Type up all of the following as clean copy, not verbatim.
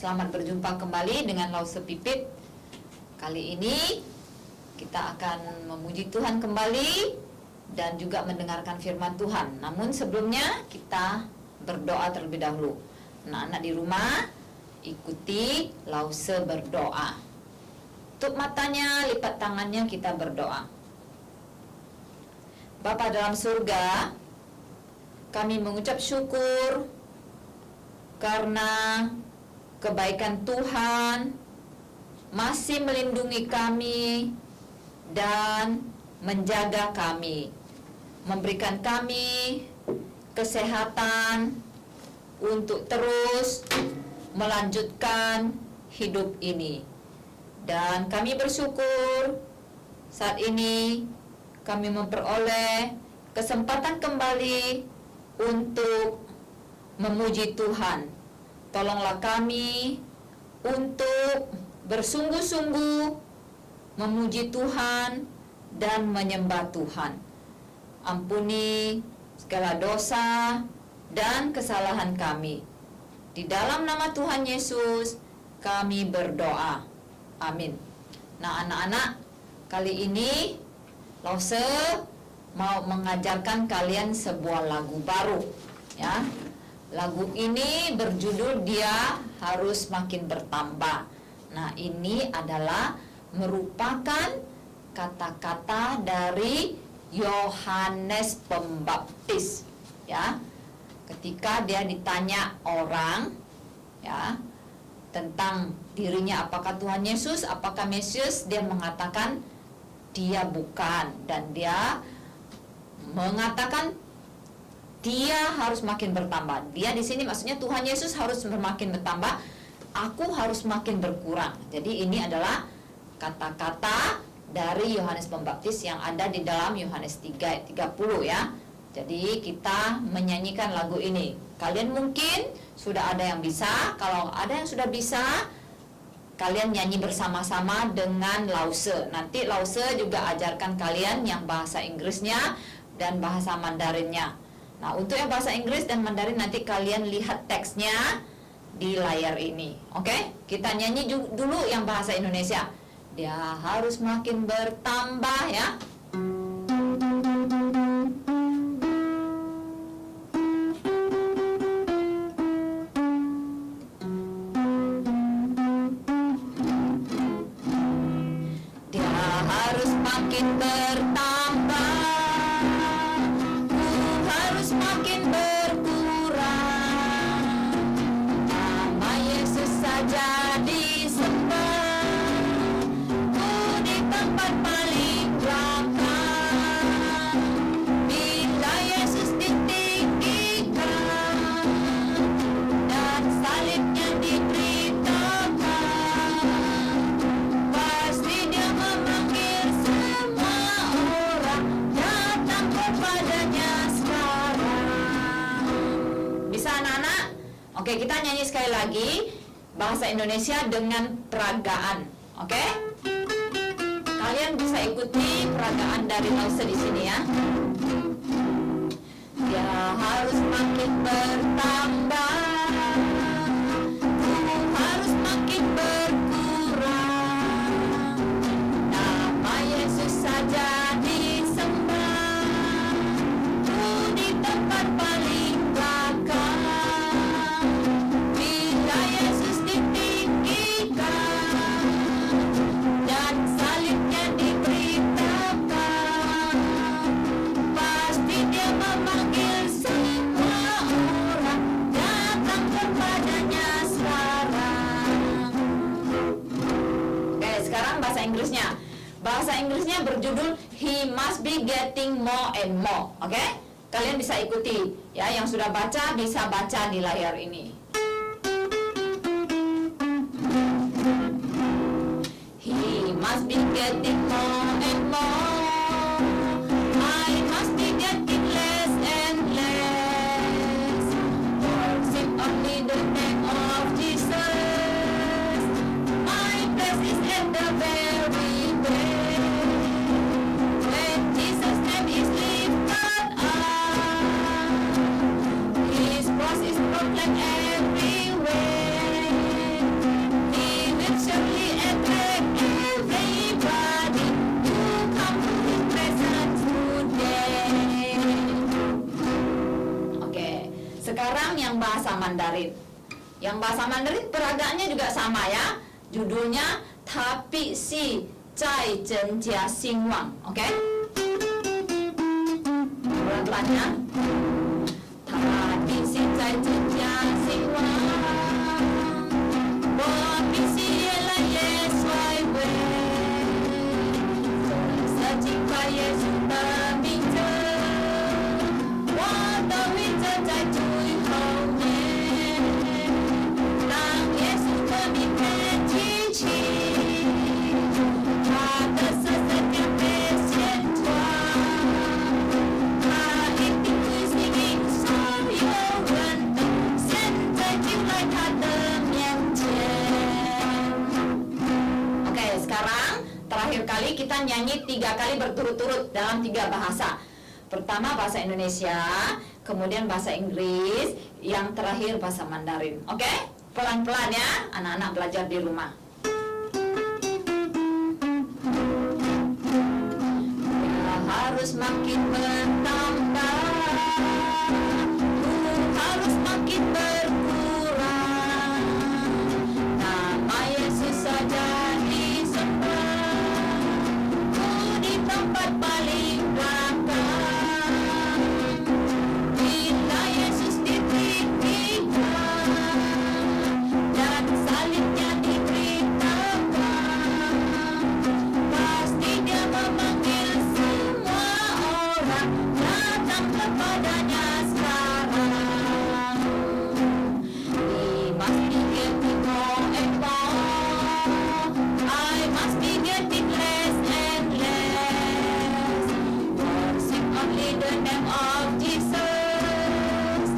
Selamat berjumpa kembali dengan Lause Pipit. Kali ini kita akan memuji Tuhan kembali dan juga mendengarkan firman Tuhan. Namun sebelumnya kita berdoa terlebih dahulu. Anak-anak di rumah, ikuti Lause berdoa. Tutup matanya, lipat tangannya, kita berdoa. Bapa dalam surga, kami mengucap syukur karena kebaikan Tuhan masih melindungi kami dan menjaga kami, memberikan kami kesehatan untuk terus melanjutkan hidup ini. Dan kami bersyukur saat ini kami memperoleh kesempatan kembali untuk memuji Tuhan. Tolonglah kami untuk bersungguh-sungguh memuji Tuhan dan menyembah Tuhan. Ampuni segala dosa dan kesalahan kami. Di dalam nama Tuhan Yesus kami berdoa. Amin. Nah, anak-anak, kali ini Lause mau mengajarkan kalian sebuah lagu baru, ya. Lagu ini berjudul Dia Harus Makin Bertambah. Nah, ini adalah merupakan kata-kata dari Yohanes Pembaptis, ya. Ketika dia ditanya orang, ya, tentang dirinya, apakah Tuhan Yesus, apakah Mesias, dia mengatakan dia bukan, dan dia mengatakan dia harus makin bertambah. Dia di sini maksudnya Tuhan Yesus harus semakin bertambah, aku harus makin berkurang. Jadi ini adalah kata-kata dari Yohanes Pembaptis yang ada di dalam Yohanes 3:30, ya. Jadi kita menyanyikan lagu ini. Kalian mungkin sudah ada yang bisa. Kalau ada yang sudah bisa, kalian nyanyi bersama-sama dengan Lause. Nanti Lause juga ajarkan kalian yang bahasa Inggrisnya dan bahasa Mandarinnya. Nah, untuk yang bahasa Inggris dan Mandarin nanti kalian lihat teksnya di layar ini. Oke? Kita nyanyi dulu yang bahasa Indonesia. Dia harus makin bertambah, ya. Dia harus makin bertambah. Makin berkurang, nama Yesus saja disembah, ku di tempat paling belakang. Bila Yesus ditinggikan dan salibnya diberitakan, pasti dia memanggil semua orang datang kepadanya sekarang. Bisa anak-anak? Oke, kita nyanyi sekali lagi bahasa Indonesia dengan peragaan. Oke? Kalian bisa ikuti peragaan dari Lause di sini, ya. Dia harus makin bertambah, ku harus makin berkurang. Nama Yesus saja disembah, ku di tempat paling belakang. Bila Yesus ditinggikan dan salibnya diberitakan, pasti dia memanggil semua orang datang kepadanya sekarang. Oke, sekarang bahasa Inggrisnya. Bahasa Inggrisnya berjudul He Must Be Getting More and More. Oke? Kalian bisa ikuti, ya. Yang sudah baca bisa baca di layar ini. He must be getting more and more. I must be getting less and less. Worship only the name of Jesus. My place is at the very best. When Jesus' name is lifted up, His cross is proclaimed everywhere. He will surely attract everybody to come to His presence today. Oke, sekarang yang bahasa Mandarin. Yang bahasa Mandarin peragaannya juga sama ya. Judulnya Tapi Si Zai Zhen Jia Xing Wang. Oke? Pelan-pelan ya. Tapi si Zai Zhen Jia Xing Wang, 我必须越来越衰微，这尽快耶稣的名字，我都会站在最后面。当耶稣的名被提起，他的色彩将被显出，他一定会吸引所有人的，现在就来他的面前。Oke, sekarang terakhir kali kita nyanyi 3 kali berturut-turut dalam 3 bahasa. Pertama bahasa Indonesia, kemudian bahasa Inggris, yang terakhir bahasa Mandarin. Oke? Pelan-pelan ya, anak-anak belajar di rumah. Ya, harus makin bertambah, harus makin berkurang. Nama Yesus saja disembah, di tempat paling belakang. Bila Yesus ditinggikan dan salibnya diberitakan, pasti Dia memanggil semua orang datang kepadanya sekarang. We must be getting more and more. I must be getting less and less. Worship only the name of Jesus.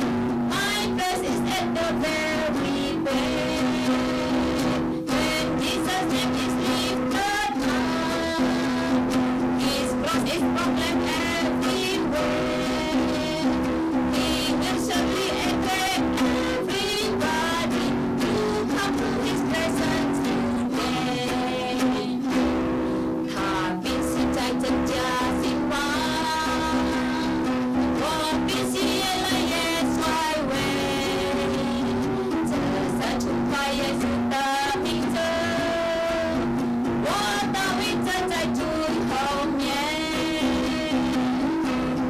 My place is at the very best. When Jesus' name is lifted up, His cross is proclaimed everywhere. He will surely attract everybody to come to His presence today. 他必须在增加兴旺，我必须越来越衰微，这才崇拜耶稣的名字，我都会站在最后面。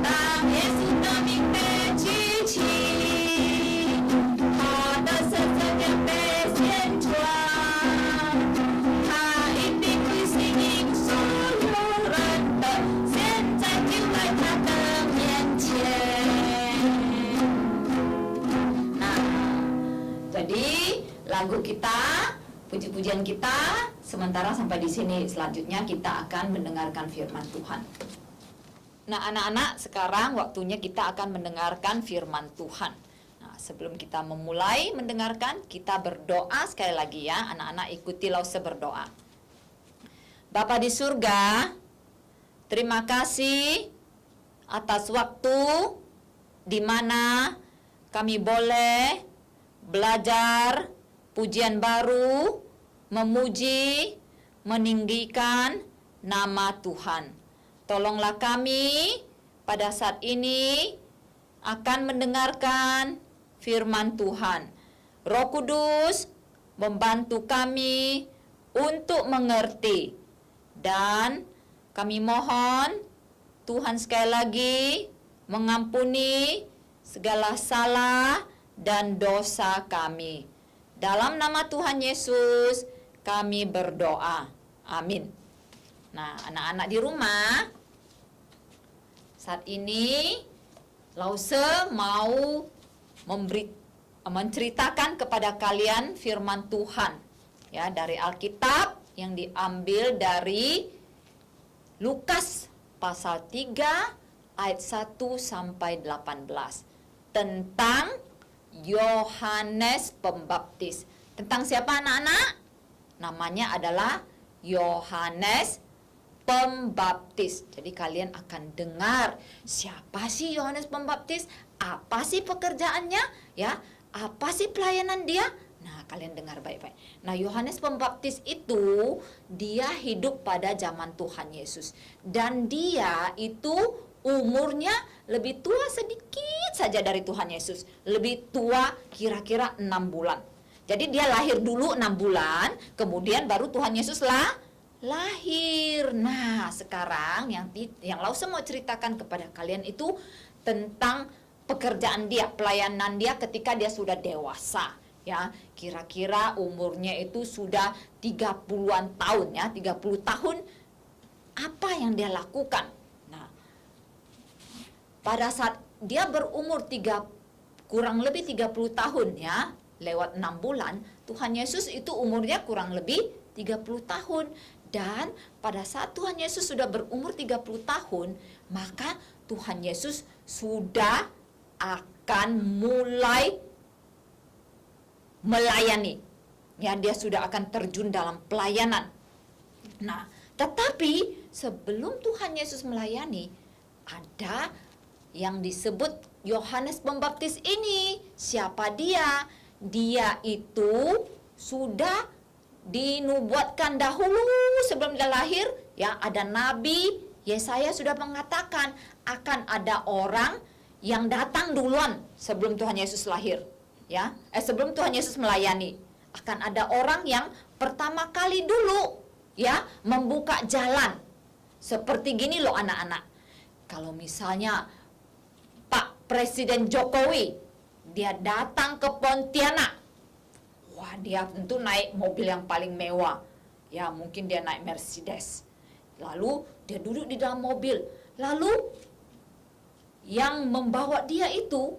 当耶稣的名被举起，他的色彩将被显出，他一定会吸引所有人的，现在就来他的面前。Nah, jadi lagu kita, puji-pujian kita sementara sampai di sini. Selanjutnya kita akan mendengarkan firman Tuhan. Nah, anak-anak, sekarang waktunya kita akan mendengarkan firman Tuhan. Nah, sebelum kita memulai mendengarkan, kita berdoa sekali lagi ya. Anak-anak ikuti Lause berdoa. Bapa di surga, terima kasih atas waktu di mana kami boleh belajar pujian baru, memuji, meninggikan nama Tuhan. Tolonglah kami pada saat ini akan mendengarkan firman Tuhan. Roh Kudus membantu kami untuk mengerti. Dan kami mohon Tuhan sekali lagi mengampuni segala salah dan dosa kami. Dalam nama Tuhan Yesus kami berdoa. Amin. Nah, anak-anak di rumah, saat ini Lause mau menceritakan kepada kalian firman Tuhan ya dari Alkitab yang diambil dari Lukas pasal 3 ayat 1 sampai 18 tentang Yohanes Pembaptis. Tentang siapa anak-anak? Namanya adalah Yohanes Pembaptis. Jadi kalian akan dengar siapa sih Yohanes Pembaptis? Apa sih pekerjaannya? Ya, apa sih pelayanan dia? Nah, kalian dengar baik-baik. Nah, Yohanes Pembaptis itu dia hidup pada zaman Tuhan Yesus. Dan dia itu umurnya lebih tua sedikit saja dari Tuhan Yesus. Lebih tua kira-kira 6 bulan. Jadi dia lahir dulu 6 bulan, kemudian baru Tuhan Yesus lahir. Nah, sekarang yang Lause mau ceritakan kepada kalian itu tentang pekerjaan dia, pelayanan dia ketika dia sudah dewasa. Ya, kira-kira umurnya itu sudah 30-an tahun ya, 30 tahun. Apa yang dia lakukan? Nah, pada saat dia berumur kurang lebih 30 tahun ya, lewat 6 bulan, Tuhan Yesus itu umurnya kurang lebih 30 tahun. Dan pada saat Tuhan Yesus sudah berumur 30 tahun, maka Tuhan Yesus sudah akan mulai melayani. Ya, dia sudah akan terjun dalam pelayanan. Nah, tetapi sebelum Tuhan Yesus melayani, ada yang disebut Yohanes Pembaptis ini. Siapa dia? Dia itu sudah dinubuatkan dahulu sebelum dia lahir. Ya, ada Nabi Yesaya sudah mengatakan akan ada orang yang datang duluan sebelum Tuhan Yesus lahir. Ya, sebelum Tuhan Yesus melayani, akan ada orang yang pertama kali dulu ya membuka jalan. Seperti gini loh anak-anak. Kalau misalnya Pak Presiden Jokowi dia datang ke Pontianak, wah, dia tentu naik mobil yang paling mewah. Ya, mungkin dia naik Mercedes. Lalu dia duduk di dalam mobil. Lalu yang membawa dia itu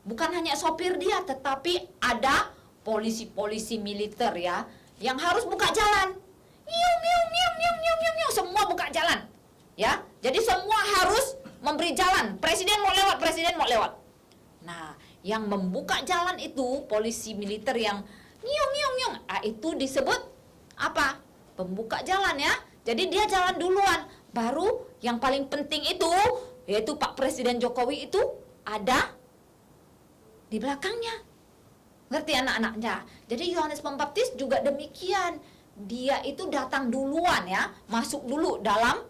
bukan hanya sopir dia, tetapi ada polisi-polisi militer ya, yang harus buka jalan. Semua buka jalan. Ya, jadi semua harus memberi jalan. Presiden mau lewat, presiden mau lewat. Nah, yang membuka jalan itu polisi militer yang itu disebut apa? Pembuka jalan ya. Jadi dia jalan duluan. Baru yang paling penting itu, yaitu Pak Presiden Jokowi itu ada di belakangnya. Ngerti anak-anaknya? Jadi Yohanes Pembaptis juga demikian. Dia itu datang duluan ya, masuk dulu dalam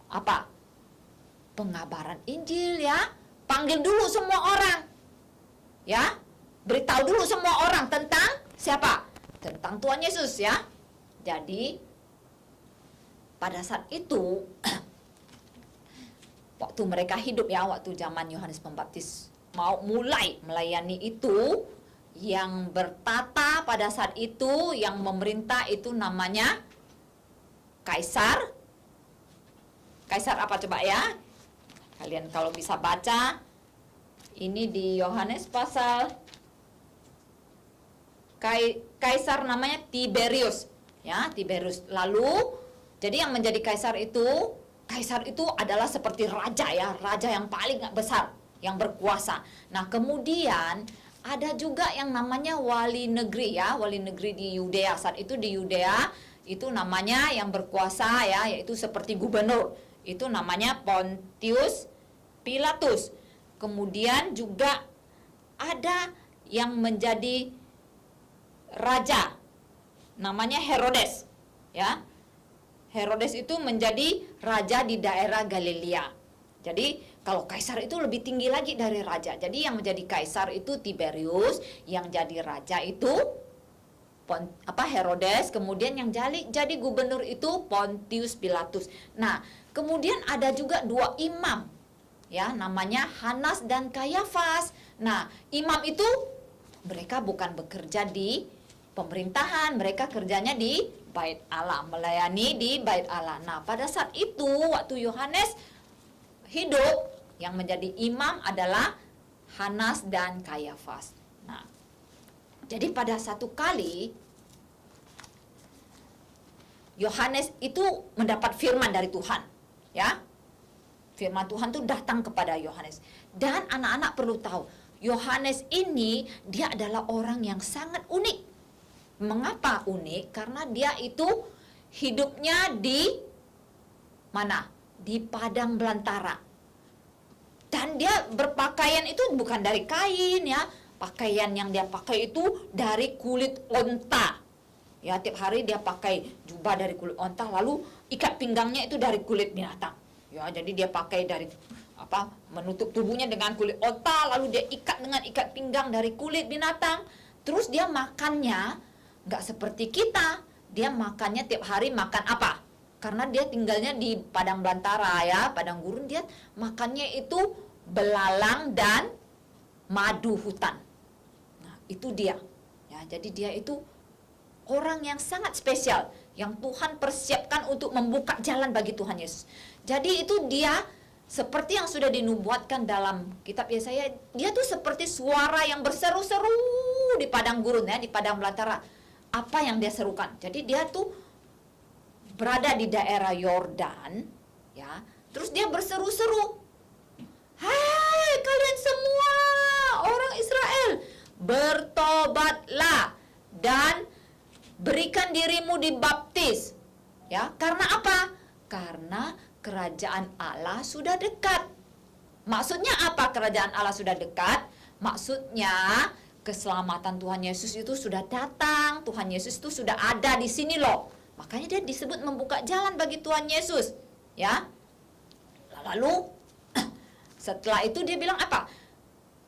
apa? Pengabaran Injil ya. Panggil dulu semua orang. Ya. Beritahu dulu semua orang tentang siapa? Tentang Tuhan Yesus ya. Jadi pada saat itu waktu mereka hidup ya, waktu zaman Yohanes Pembaptis mau mulai melayani itu, yang bertata pada saat itu, yang memerintah itu namanya Kaisar. Kaisar apa coba ya? Kalian kalau bisa baca, ini di Yohanes pasal Kaisar namanya Tiberius. Ya, Tiberius. Lalu, jadi yang menjadi Kaisar itu adalah seperti raja ya, raja yang paling besar, yang berkuasa. Nah, kemudian ada juga yang namanya wali negeri ya, wali negeri di Yudea. Saat itu di Yudea itu namanya yang berkuasa ya, yaitu seperti gubernur. Itu namanya Pontius Pilatus. Kemudian juga ada yang menjadi raja, namanya Herodes ya. Herodes itu menjadi raja di daerah Galilea. Jadi kalau kaisar itu lebih tinggi lagi dari raja. Jadi yang menjadi kaisar itu Tiberius, yang jadi raja itu Herodes, kemudian yang jadi gubernur itu Pontius Pilatus. Nah, kemudian ada juga dua imam ya, namanya Hanas dan Kayafas. Nah, imam itu mereka bukan bekerja di pemerintahan, mereka kerjanya di Bait Allah, melayani di Bait Allah. Nah, pada saat itu waktu Yohanes hidup, yang menjadi imam adalah Hanas dan Kayafas. Nah, jadi pada satu kali Yohanes itu mendapat firman dari Tuhan. Ya, firman Tuhan tuh datang kepada Yohanes. Dan anak-anak perlu tahu, Yohanes ini dia adalah orang yang sangat unik. Mengapa unik? Karena dia itu hidupnya di mana? Di padang belantara. Dan dia berpakaian itu bukan dari kain ya. Pakaian yang dia pakai itu dari kulit onta. Ya, tiap hari dia pakai jubah dari kulit onta, lalu ikat pinggangnya itu dari kulit binatang. Ya, jadi dia pakai dari menutup tubuhnya dengan kulit onta, lalu dia ikat dengan ikat pinggang dari kulit binatang. Terus dia makannya nggak seperti kita. Dia makannya tiap hari makan apa? Karena dia tinggalnya di padang belantara ya, padang gurun, dia makannya itu belalang dan madu hutan. Nah, itu dia. Ya, jadi dia itu orang yang sangat spesial yang Tuhan persiapkan untuk membuka jalan bagi Tuhan Yesus. Jadi itu dia seperti yang sudah dinubuatkan dalam kitab Yesaya, dia tuh seperti suara yang berseru-seru di padang gurun ya, di padang belantara. Apa yang dia serukan? Jadi dia tuh berada di daerah Yordan ya. Terus dia berseru-seru, "Hai kalian semua orang Israel, bertobatlah dan berikan dirimu dibaptis." Ya, karena apa? Karena kerajaan Allah sudah dekat. Maksudnya apa kerajaan Allah sudah dekat? Maksudnya keselamatan Tuhan Yesus itu sudah datang. Tuhan Yesus itu sudah ada di sini loh. Makanya dia disebut membuka jalan bagi Tuhan Yesus, ya. Lalu setelah itu dia bilang apa?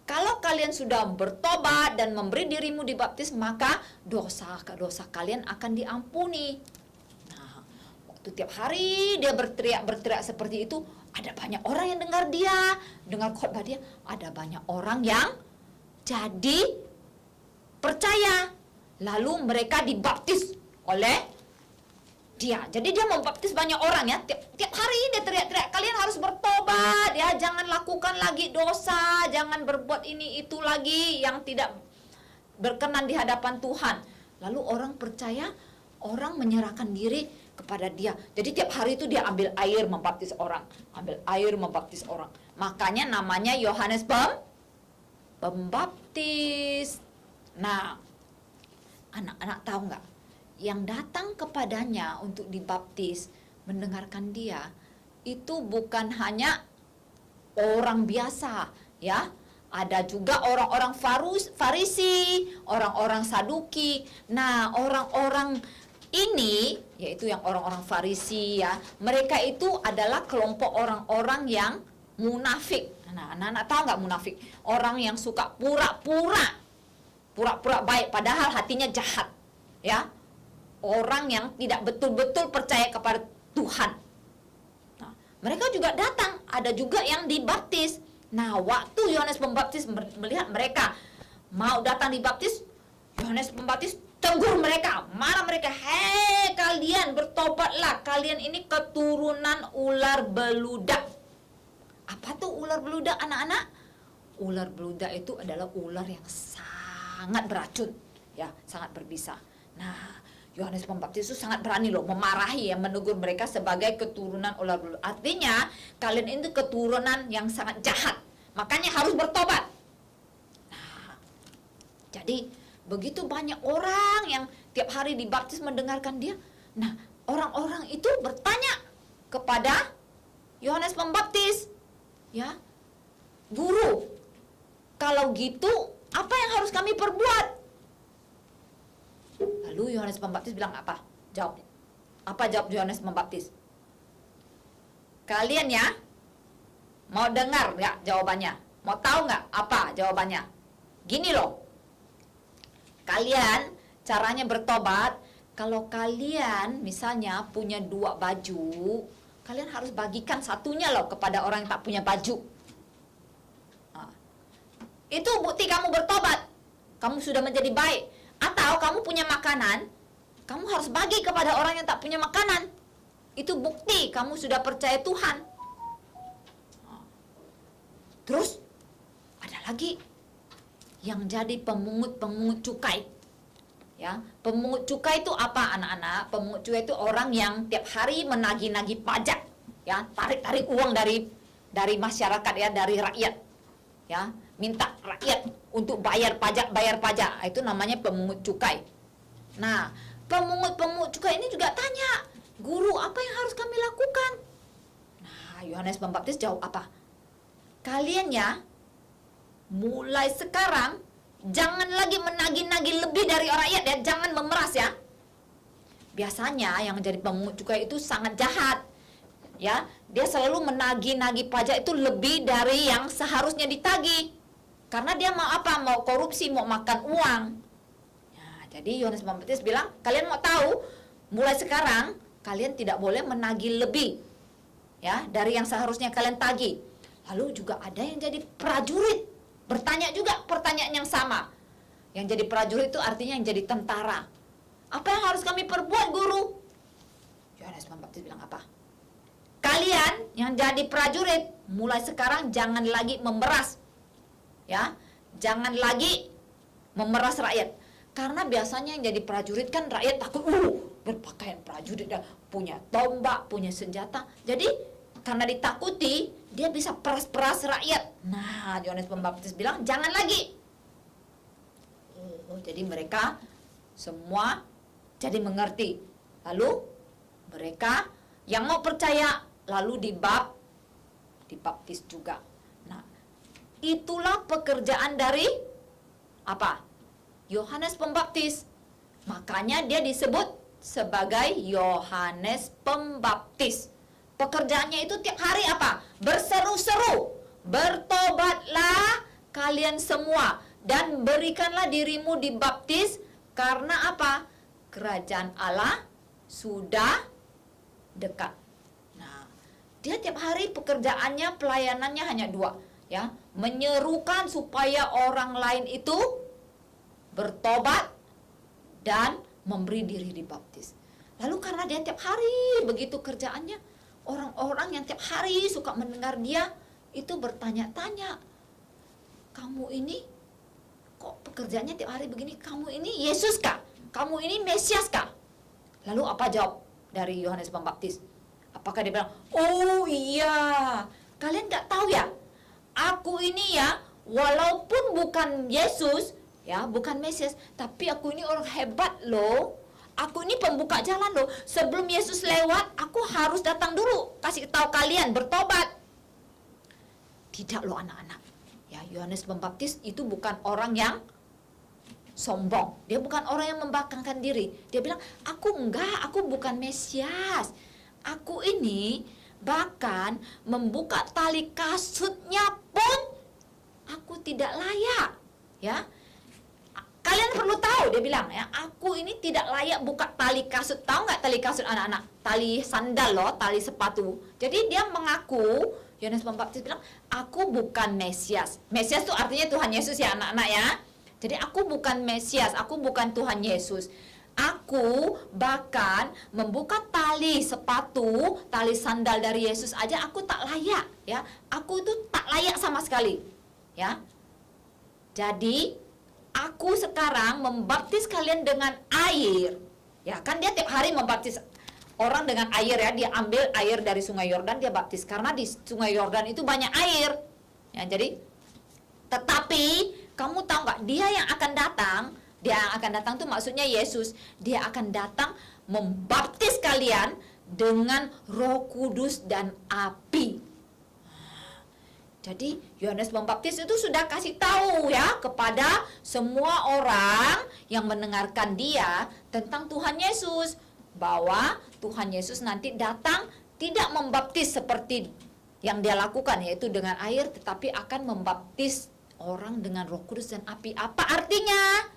Kalau kalian sudah bertobat dan memberi dirimu dibaptis, maka dosa-dosa kalian akan diampuni. Nah, waktu tiap hari dia berteriak seperti itu, ada banyak orang yang dengar khotbah dia, ada banyak orang yang jadi percaya. Lalu mereka dibaptis oleh dia. Jadi dia membaptis banyak orang ya. Tiap hari dia teriak-teriak, kalian harus bertobat ya, jangan lakukan lagi dosa, jangan berbuat ini itu lagi yang tidak berkenan di hadapan Tuhan. Lalu orang percaya, orang menyerahkan diri kepada dia. Jadi tiap hari itu dia ambil air membaptis orang, Makanya namanya Yohanes Pembaptis. Nah, anak-anak tahu nggak? Yang datang kepadanya untuk dibaptis, mendengarkan dia, itu bukan hanya orang biasa, ya. Ada juga orang-orang Farisi, orang-orang Saduki. Nah, orang-orang ini, yaitu yang orang-orang Farisi ya, mereka itu adalah kelompok orang-orang yang munafik. Nah, anak-anak tahu nggak munafik? Orang yang suka pura-pura baik, padahal hatinya jahat, ya. Orang yang tidak betul-betul percaya kepada Tuhan. Nah, mereka juga datang, ada juga yang dibaptis. Nah, waktu Yohanes Pembaptis melihat mereka mau datang dibaptis, Yohanes Pembaptis tegur mereka, marah mereka, "Hei kalian, bertobatlah, kalian ini keturunan ular beludak." Apa tuh ular beludak, anak-anak? Ular beludak itu adalah ular yang sangat beracun, ya, sangat berbisa. Nah, Yohanes Pembaptis itu sangat berani loh, memarahi, menegur mereka sebagai keturunan ular beludak. Artinya, kalian itu keturunan yang sangat jahat, makanya harus bertobat. Nah, jadi begitu banyak orang yang tiap hari dibaptis mendengarkan dia. Nah, orang-orang itu bertanya kepada Yohanes Pembaptis, ya, "Guru, kalau gitu apa yang harus kami perbuat?" Lalu Yohanes Pembaptis bilang apa? Apa jawab Yohanes Pembaptis? "Kalian ya, mau dengar nggak jawabannya? Mau tahu nggak apa jawabannya? Gini loh, kalian caranya bertobat, kalau kalian misalnya punya 2 baju, kalian harus bagikan satunya loh kepada orang yang tak punya baju. Nah, itu bukti kamu bertobat, kamu sudah menjadi baik. Atau kamu punya makanan, kamu harus bagi kepada orang yang tak punya makanan. Itu bukti kamu sudah percaya Tuhan." Terus ada lagi yang jadi pemungut cukai. Ya, pemungut cukai itu apa, anak-anak? Pemungut cukai itu orang yang tiap hari menagih-nagih pajak, ya, tarik uang dari masyarakat ya, dari rakyat. Ya, minta rakyat untuk bayar pajak. Itu namanya pemungut cukai. Nah, pemungut cukai ini juga tanya, "Guru, apa yang harus kami lakukan?" Nah, Yohanes Pembaptis jawab apa? "Kalian ya, mulai sekarang jangan lagi menagih-nagih lebih dari rakyat ya, jangan memeras ya." Biasanya yang menjadi pemungut cukai itu sangat jahat. Ya, dia selalu menagih-nagih pajak itu lebih dari yang seharusnya ditagih. Karena dia mau apa? Mau korupsi, mau makan uang. Nah, jadi Yohanes Pembaptis bilang, "Kalian mau tahu, mulai sekarang kalian tidak boleh menagih lebih ya dari yang seharusnya kalian tagih." Lalu juga ada yang jadi prajurit, bertanya juga pertanyaan yang sama. Yang jadi prajurit itu artinya yang jadi tentara. "Apa yang harus kami perbuat, Guru?" Yohanes Pembaptis bilang apa? "Kalian yang jadi prajurit, mulai sekarang jangan lagi memeras. Ya, jangan lagi memeras rakyat." Karena biasanya yang jadi prajurit kan rakyat takut, berpakaian prajurit, punya tombak, punya senjata. Jadi karena ditakuti, dia bisa peras-peras rakyat. Nah, Yohanes Pembaptis bilang, jangan lagi. Jadi mereka semua jadi mengerti. Lalu mereka yang mau percaya lalu dibaptis juga. Nah, itulah pekerjaan dari apa? Yohanes Pembaptis. Makanya dia disebut sebagai Yohanes Pembaptis. Pekerjaannya itu tiap hari apa? Berseru-seru, "Bertobatlah kalian semua dan berikanlah dirimu dibaptis, karena apa? Kerajaan Allah sudah dekat." Nah, dia tiap hari pekerjaannya, pelayanannya hanya dua, ya, menyerukan supaya orang lain itu bertobat dan memberi diri dibaptis. Lalu karena dia tiap hari begitu kerjaannya, orang-orang yang tiap hari suka mendengar dia itu bertanya-tanya, "Kamu ini kok pekerjaannya tiap hari begini? Kamu ini Yesus kah? Kamu ini Mesias kah?" Lalu apa jawab dari Yohanes Pembaptis? Apakah dia bilang, "Oh iya, kalian gak tahu ya, aku ini ya, walaupun bukan Yesus, ya, bukan Mesias, tapi aku ini orang hebat loh. Aku ini pembuka jalan loh. Sebelum Yesus lewat, aku harus datang dulu, kasih tahu kalian bertobat." Tidak loh anak-anak. Ya, Yohanes Pembaptis itu bukan orang yang sombong. Dia bukan orang yang membanggakan diri. Dia bilang, "Aku enggak, aku bukan Mesias. Aku ini bahkan membuka tali kasutnya pun aku tidak layak." Ya. Kalian perlu tahu, dia bilang ya, "Aku ini tidak layak buka tali kasut." Tahu nggak tali kasut anak-anak? Tali sandal loh, tali sepatu. Jadi dia mengaku, Yohanes Pembaptis bilang, "Aku bukan Mesias." Mesias itu artinya Tuhan Yesus ya anak-anak ya. Jadi aku bukan Mesias, aku bukan Tuhan Yesus. Aku bahkan membuka tali sepatu, tali sandal dari Yesus aja aku tak layak ya. Aku itu tak layak sama sekali. Ya. Jadi aku sekarang membaptis kalian dengan air. Ya, kan dia tiap hari membaptis orang dengan air ya. Dia ambil air dari Sungai Yordan, dia baptis. Karena di Sungai Yordan itu banyak air. Ya, jadi tetapi kamu tahu nggak, dia yang akan datang tuh maksudnya Yesus. Dia akan datang membaptis kalian dengan Roh Kudus dan api. Jadi Yohanes Pembaptis itu sudah kasih tahu ya kepada semua orang yang mendengarkan dia tentang Tuhan Yesus, bahwa Tuhan Yesus nanti datang tidak membaptis seperti yang dia lakukan, yaitu dengan air, tetapi akan membaptis orang dengan Roh Kudus dan api. Apa artinya?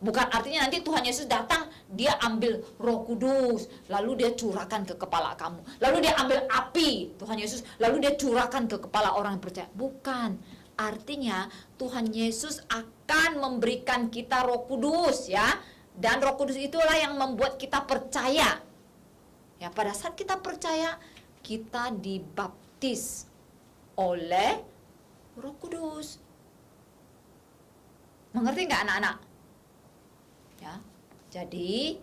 Bukan artinya nanti Tuhan Yesus datang, dia ambil Roh Kudus, lalu dia curahkan ke kepala kamu. Lalu dia ambil api, Tuhan Yesus, lalu dia curahkan ke kepala orang yang percaya. Bukan. Artinya Tuhan Yesus akan memberikan kita Roh Kudus ya. Dan Roh Kudus itulah yang membuat kita percaya. Ya, pada saat kita percaya, kita dibaptis oleh Roh Kudus. Mengerti nggak anak-anak? Ya, jadi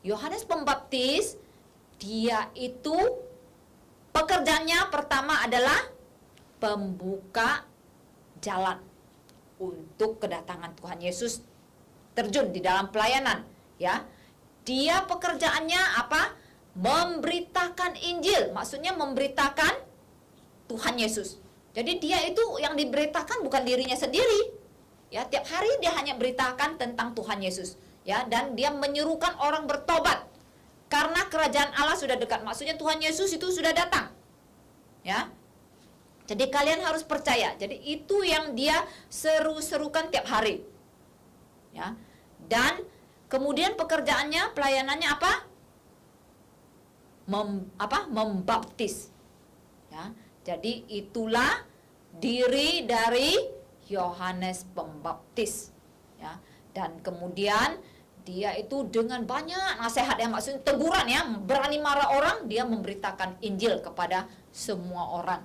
Yohanes Pembaptis dia itu pekerjaannya pertama adalah pembuka jalan untuk kedatangan Tuhan Yesus terjun di dalam pelayanan, ya. Dia pekerjaannya apa? Memberitakan Injil, maksudnya memberitakan Tuhan Yesus. Jadi dia itu yang diberitakan bukan dirinya sendiri. Ya, tiap hari dia hanya beritakan tentang Tuhan Yesus, ya, dan dia menyerukan orang bertobat. Karena kerajaan Allah sudah dekat. Maksudnya Tuhan Yesus itu sudah datang. Ya. Jadi kalian harus percaya. Jadi itu yang dia seru-serukan tiap hari. Ya. Dan kemudian pekerjaannya, pelayanannya apa? Membaptis. Ya. Jadi itulah diri dari Yohanes Pembaptis. Ya. Dan kemudian dia itu dengan banyak nasihat, yang maksudnya teguran, ya, berani marah orang, dia memberitakan Injil kepada semua orang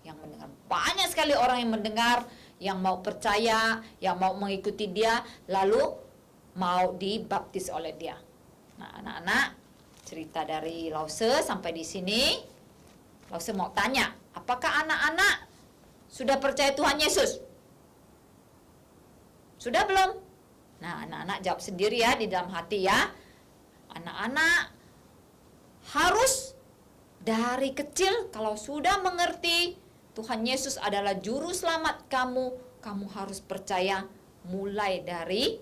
yang mendengar. Banyak sekali orang yang mendengar, yang mau percaya, yang mau mengikuti dia, lalu mau dibaptis oleh dia. Nah, anak-anak, cerita dari Lause sampai di sini. Lause mau tanya, apakah anak-anak sudah percaya Tuhan Yesus? Sudah belum? Nah, anak-anak jawab sendiri ya di dalam hati, ya. Anak-anak harus dari kecil, kalau sudah mengerti Tuhan Yesus adalah juru selamat kamu, kamu harus percaya mulai dari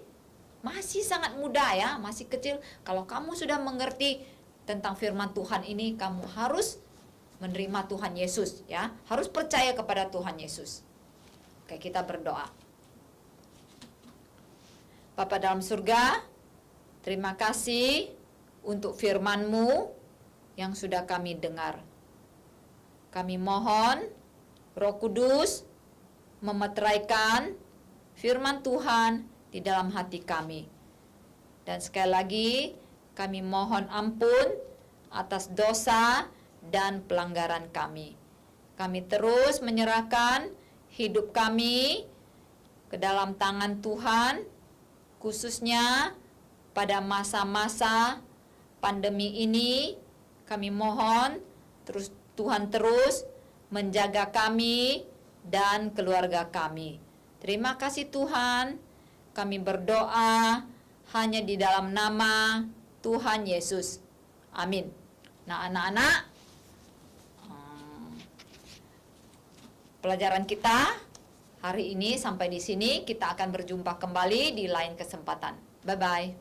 masih sangat muda, ya, masih kecil. Kalau kamu sudah mengerti tentang firman Tuhan ini, kamu harus menerima Tuhan Yesus, ya. Harus percaya kepada Tuhan Yesus. Oke, kita berdoa. Bapa dalam surga, terima kasih untuk firman-Mu yang sudah kami dengar. Kami mohon Roh Kudus memeteraikan firman Tuhan di dalam hati kami. Dan sekali lagi kami mohon ampun atas dosa dan pelanggaran kami. Kami terus menyerahkan hidup kami ke dalam tangan Tuhan, khususnya pada masa-masa pandemi ini. Kami mohon Tuhan terus menjaga kami dan keluarga kami. Terima kasih Tuhan. Kami berdoa hanya di dalam nama Tuhan Yesus. Amin. Nah, anak-anak, pelajaran kita hari ini sampai di sini. Kita akan berjumpa kembali di lain kesempatan. Bye-bye.